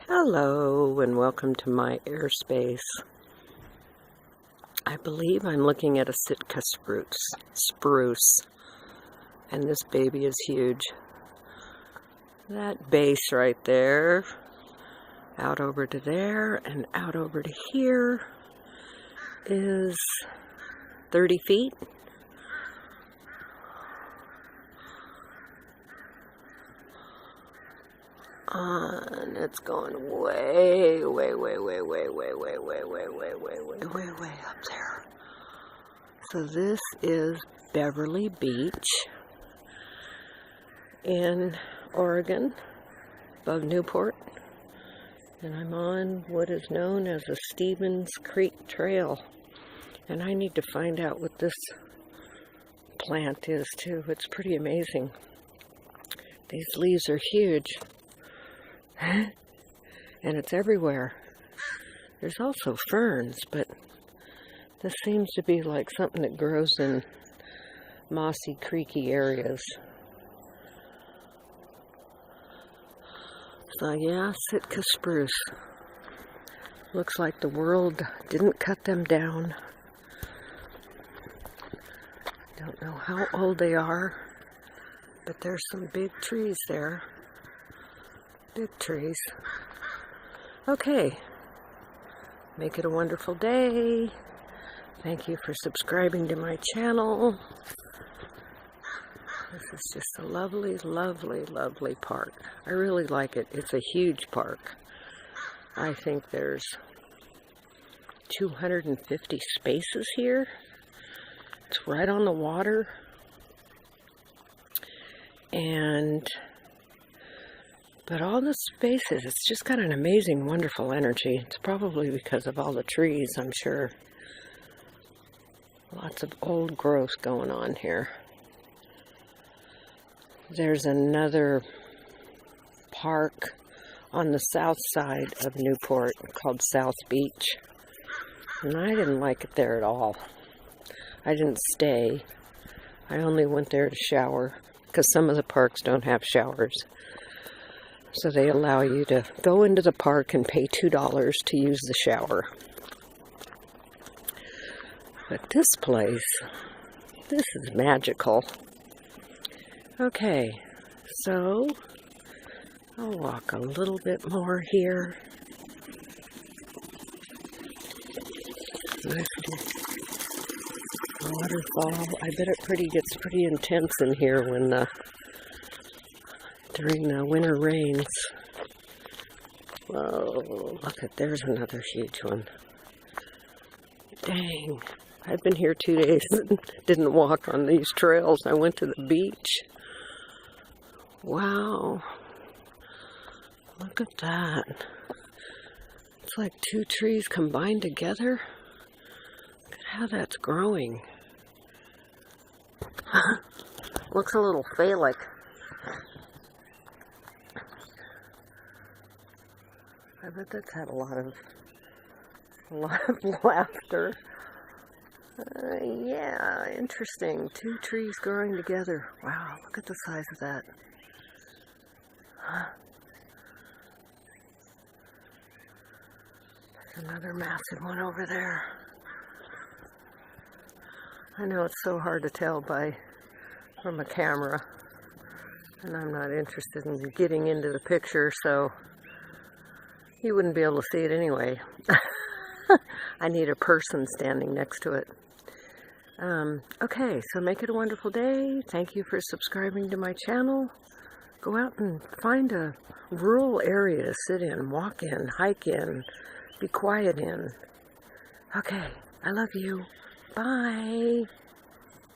Hello and welcome to my airspace. I believe I'm looking at a Sitka spruce, and this baby is huge. That base right there, out over to there and out over to here, is 30 feet. And it's going way up there. So this is Beverly Beach in Oregon, above Newport. And I'm on what is known as the Stevens Creek Trail. And I need to find out what this plant is too. It's pretty amazing. These leaves are huge. And it's everywhere. There's also ferns, but this seems to be like something that grows in mossy, creeky areas. So yeah, Sitka spruce. Looks like the world didn't cut them down. Don't know how old they are, but there's some big trees there. Big trees. Okay. Make it a wonderful day. Thank you for subscribing to my channel. This is just a lovely, lovely, lovely park. I really like it. It's a huge park. I think there's 250 spaces here. It's right on the water. But all the spaces, it's just got an amazing, wonderful energy. It's probably because of all the trees, I'm sure. Lots of old growth going on here. There's another park on the south side of Newport called South Beach. And I didn't like it there at all. I didn't stay. I only went there to shower because some of the parks don't have showers. So they allow you to go into the park and pay $2 to use the shower. But this place, this is magical. Okay, so I'll walk a little bit more here. Nice little waterfall. I bet it gets pretty intense in here during the winter rains. Whoa, look at, there's another huge one. Dang, I've been here 2 days and didn't walk on these trails. I went to the beach. Wow, look at that. It's like two trees combined together. Look at how that's growing. Looks a little phallic. I bet that's had a lot of laughter. Yeah, interesting. Two trees growing together. Wow, look at the size of that. There's another massive one over there. I know it's so hard to tell from a camera, and I'm not interested in getting into the picture, so you wouldn't be able to see it anyway. I need a person standing next to it. Okay, so make it a wonderful day. Thank you for subscribing to my channel. Go out and find a rural area to sit in, walk in, hike in, be quiet in. Okay, I love you. Bye.